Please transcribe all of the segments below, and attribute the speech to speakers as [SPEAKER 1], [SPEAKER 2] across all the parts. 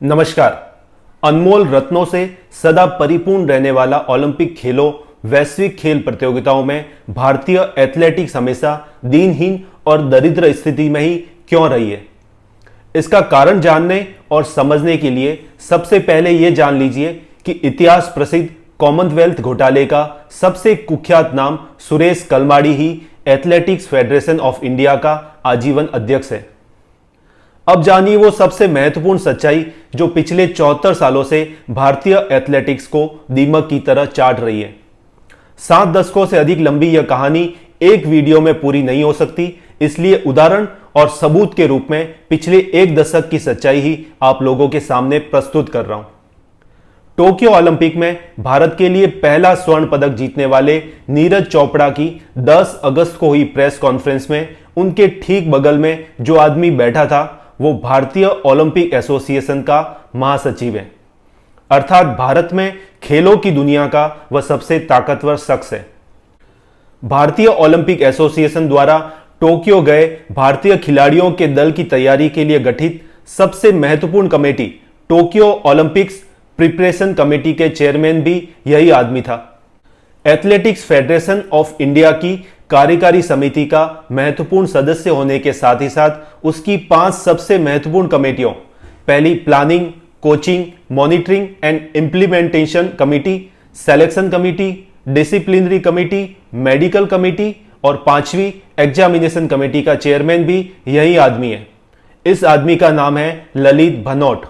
[SPEAKER 1] नमस्कार। अनमोल रत्नों से सदा परिपूर्ण रहने वाला ओलंपिक खेलों वैश्विक खेल प्रतियोगिताओं में भारतीय एथलेटिक्स हमेशा दीनहीन और दरिद्र स्थिति में ही क्यों रही है? इसका कारण जानने और समझने के लिए सबसे पहले यह जान लीजिए कि इतिहास प्रसिद्ध कॉमनवेल्थ घोटाले का सबसे कुख्यात नाम सुरेश कलमाडी ही एथलेटिक्स फेडरेशन ऑफ इंडिया का आजीवन अध्यक्ष है। अब जानिए वो सबसे महत्वपूर्ण सच्चाई जो पिछले 74 सालों से भारतीय एथलेटिक्स को दीमक की तरह चाट रही है। 7 दशकों से अधिक लंबी यह कहानी एक वीडियो में पूरी नहीं हो सकती, इसलिए उदाहरण और सबूत के रूप में पिछले एक दशक की सच्चाई ही आप लोगों के सामने प्रस्तुत कर रहा हूं। टोक्यो ओलंपिक में भारत के लिए पहला स्वर्ण पदक जीतने वाले नीरज चोपड़ा की 10 अगस्त को हुई प्रेस कॉन्फ्रेंस में उनके ठीक बगल में जो आदमी बैठा था वो भारतीय ओलंपिक एसोसिएशन का महासचिव है, अर्थात भारत में खेलों की दुनिया का वह सबसे ताकतवर शख्स है। भारतीय ओलंपिक एसोसिएशन द्वारा टोक्यो गए भारतीय खिलाड़ियों के दल की तैयारी के लिए गठित सबसे महत्वपूर्ण committee Tokyo Olympics preparation committee के चेयरमैन भी यही आदमी था। एथलेटिक्स फेडरेशन ऑफ इंडिया की कार्यकारी समिति का महत्वपूर्ण सदस्य होने के साथ ही साथ उसकी 5 सबसे महत्वपूर्ण कमेटियों, पहली planning, coaching, monitoring and implementation committee, selection committee, disciplinary committee, medical committee और 5वीं एग्जामिनेशन कमेटी का चेयरमैन भी यही आदमी है। इस आदमी का नाम है ललित भनोट।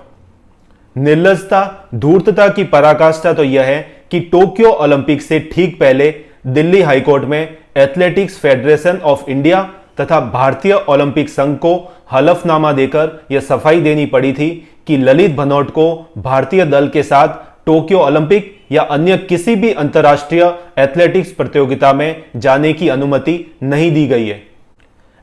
[SPEAKER 1] निर्लजता, धूर्तता की पराकाष्ठा तो यह है कि टोक्यो ओलंपिक से ठीक पहले दिल्ली हाईकोर्ट में एथलेटिक्स फेडरेशन ऑफ इंडिया तथा भारतीय ओलंपिक संघ को हलफनामा देकर यह सफाई देनी पड़ी थी कि ललित भनोट को भारतीय दल के साथ टोक्यो ओलंपिक या अन्य किसी भी अंतर्राष्ट्रीय एथलेटिक्स प्रतियोगिता में जाने की अनुमति नहीं दी गई है।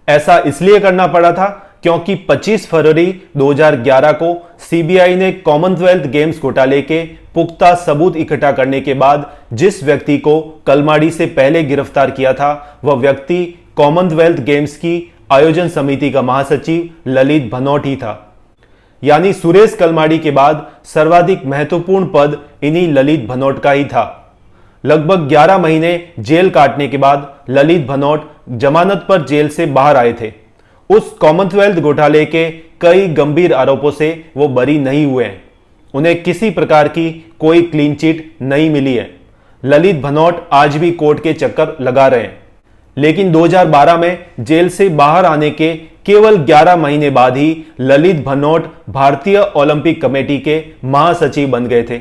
[SPEAKER 1] ऐसा इसलिए करना पड़ा था क्योंकि 25 फरवरी 2011 को सीबीआई ने कॉमनवेल्थ गेम्स घोटाले के पुख्ता सबूत इकट्ठा करने के बाद जिस व्यक्ति को कलमाडी से पहले गिरफ्तार किया था वह व्यक्ति कॉमनवेल्थ गेम्स की आयोजन समिति का महासचिव ललित भनोट ही था। यानी सुरेश कलमाडी के बाद सर्वाधिक महत्वपूर्ण पद इन्हीं ललित भनोट का ही था। लगभग 11 महीने जेल काटने के बाद ललित भनोट जमानत पर जेल से बाहर आए थे। उस कॉमनवेल्थ घोटाले के कई गंभीर आरोपों से वो बरी नहीं हुए हैं। उन्हें किसी प्रकार की कोई क्लीन चिट नहीं मिली है। ललित भनोट आज भी कोर्ट के चक्कर लगा रहे हैं, लेकिन 2012 में जेल से बाहर आने के केवल 11 महीने बाद ही ललित भनोट भारतीय ओलंपिक कमेटी के महासचिव बन गए थे।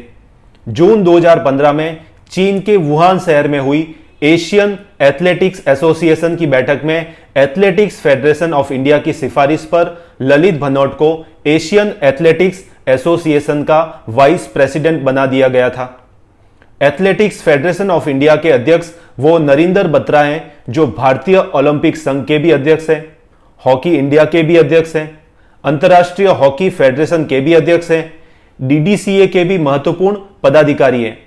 [SPEAKER 1] जून 2015 में चीन के वुहान शहर में हुई एशियन एथलेटिक्स एसोसिएशन की बैठक में एथलेटिक्स फेडरेशन ऑफ इंडिया की सिफारिश पर ललित भनोट को एशियन एथलेटिक्स एसोसिएशन का वाइस प्रेसिडेंट बना दिया गया था। एथलेटिक्स फेडरेशन ऑफ इंडिया के अध्यक्ष वो नरिंदर बत्रा हैं जो भारतीय ओलंपिक संघ के भी अध्यक्ष हैं, हॉकी इंडिया के भी अध्यक्ष हैं, अंतर्राष्ट्रीय हॉकी फेडरेशन के भी अध्यक्ष हैं, डीडीसीए के भी महत्वपूर्ण पदाधिकारी हैं।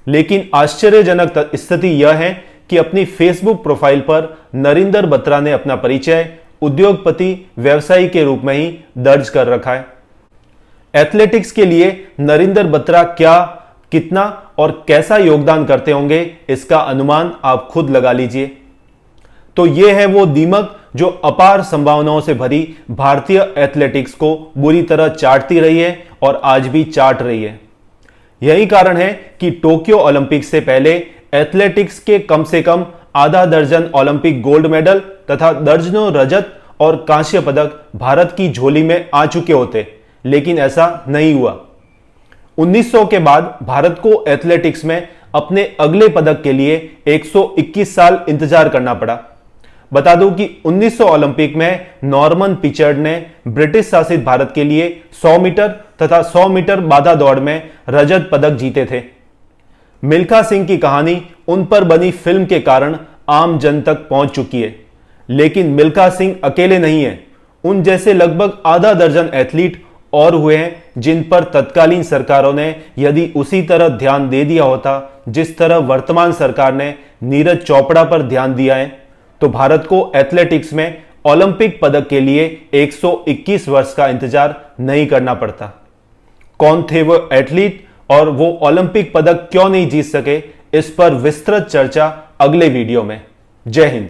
[SPEAKER 1] लेकिन आश्चर्यजनक स्थिति यह है कि अपनी फेसबुक प्रोफाइल पर नरिंदर बत्रा ने अपना परिचय उद्योगपति व्यवसायी के रूप में ही दर्ज कर रखा है। एथलेटिक्स के लिए नरिंदर बत्रा क्या, कितना और कैसा योगदान करते होंगे इसका अनुमान आप खुद लगा लीजिए। तो यह है वो दीमक जो अपार संभावनाओं से भरी भारतीय एथलेटिक्स को बुरी तरह चाटती रही है और आज भी चाट रही है। यही कारण है कि टोक्यो ओलंपिक से पहले एथलेटिक्स के कम से कम आधा दर्जन ओलंपिक गोल्ड मेडल तथा दर्जनों रजत और कांस्य पदक भारत की झोली में आ चुके होते, लेकिन ऐसा नहीं हुआ। 1900 के बाद भारत को एथलेटिक्स में अपने अगले पदक के लिए 121 साल इंतजार करना पड़ा। बता दूं कि 1900 ओलंपिक में नॉर्मन पिचर्ड ने ब्रिटिश शासित भारत के लिए 100 मीटर तथा 100 मीटर बाधा दौड़ में रजत पदक जीते थे। मिल्खा सिंह की कहानी उन पर बनी फिल्म के कारण आम जन तक पहुंच चुकी है, लेकिन मिल्खा सिंह अकेले नहीं है। उन जैसे लगभग आधा दर्जन एथलीट और हुए हैं जिन पर तत्कालीन सरकारों ने यदि उसी तरह ध्यान दे दिया होता जिस तरह वर्तमान सरकार ने नीरज चोपड़ा पर ध्यान दिया है, तो भारत को एथलेटिक्स में ओलंपिक पदक के लिए 121 वर्ष का इंतजार नहीं करना पड़ता। कौन थे वो एथलीट और वो ओलंपिक पदक क्यों नहीं जीत सके, इस पर विस्तृत चर्चा अगले वीडियो में। जय हिंद।